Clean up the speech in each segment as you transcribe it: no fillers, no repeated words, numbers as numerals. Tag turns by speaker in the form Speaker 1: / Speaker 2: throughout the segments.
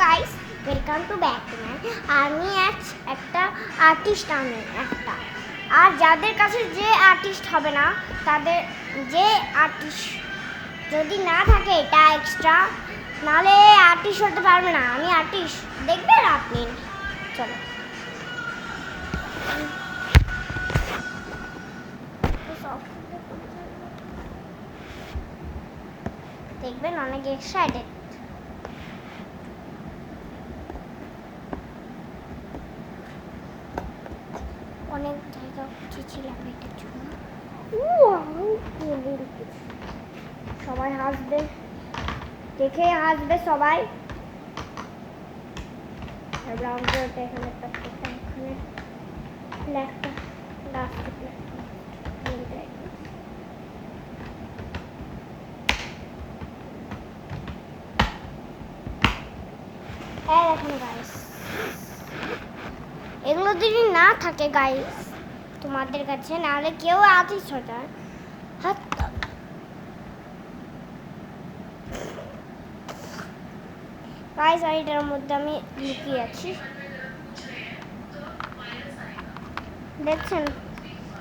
Speaker 1: Guys, welcome to back to my. আমি একটা artist, আমি একটা। আর যাদের কাছে যে আর্টিস্ট হবে না, তাদের যে আর্টিস্ট যদি না থাকে এটা এক্সট্রা, নাহলে আর্টিস্ট হতে পারবে না। আমি আর্টিস্ট, দেখবেন আপনি। চলো দেখবেন, অনেক এক্সাইটেড। অনেক জায়গা খুঁজেছিলাম এটার জন্য। সবাই হাসবে, দেখে হাসবে সবাই। ব্রাউন কালারটা এখানে একটা, এখানে ব্ল্যাকটা লাস্ট দেখুন গাইস, এগুলো যদি না থাকে গাইস তোমাদের কাছে, নাহলে কেউ আর্টিস্ট হতে গাইস। আর এটার মধ্যে আমি লুকিয়ে আছি, দেখছেন?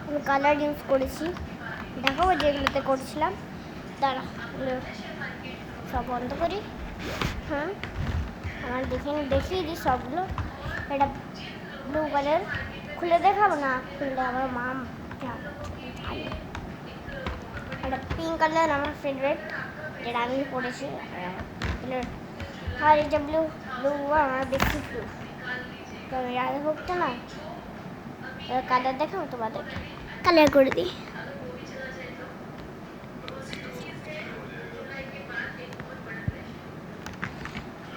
Speaker 1: আমি কালার ইউজ করেছি, দেখো যেগুলোতে করছিলাম। দাঁড়া, সব বন্ধ করি। হ্যাঁ, আমার দেখিয়ে দিই সবগুলো। এটা ব্লু কালার, খুলে দেখাবো না, খুললে আমার মা। এটা পিঙ্ক কালার, আমার ফেভারিট, যেটা আমি পরেছি। আর এটা ব্লু আমার বেশি ব্লু, তো আমি রাধা ভক্ত না। কালার দেখাবো তোমাদের, কালার করে দিই।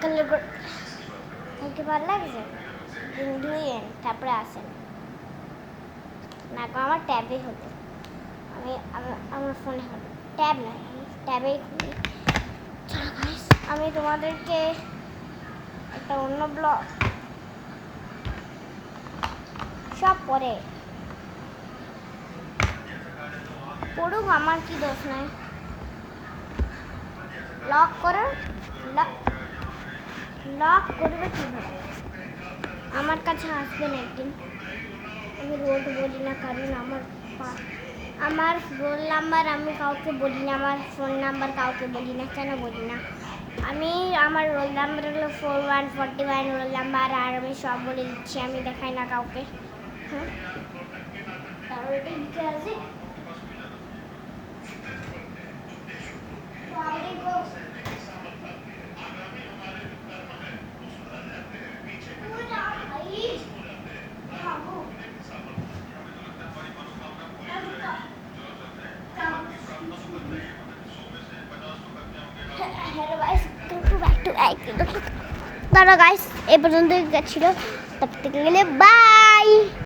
Speaker 1: কালার করে আমাকে ভালো লাগছে। ধুয়ে তারপরে আসেন না, আমার ট্যাবে হতো। আমার ফোনে হতো, ট্যাব নয়, ট্যাবেই খুলি। আমি তোমাদেরকে একটা অন্য ব্লগ সব পড়ে পড়ুক, আমার কি দোষ নাই। লক করো, লক করবে কীভাবে? আমার কাছে আসবেন একদিন। আমি রোড বলি না, কারণ আমার রোল নাম্বার আমি কাউকে বলি না, আমার ফোন নাম্বার কাউকে বলি না। কেন বলি না? আমার রোল নাম্বার হলো 4141 রোল নাম্বার, আর আমি সব বলে দিচ্ছি, আমি দেখাই না কাউকে। হ্যাঁ, তারপর এটা লিখে আছে। Hello guys, to back to দাঁড়া গাইস, এই পর্যন্ত গেছিল। তব থেকে গেলে বাই।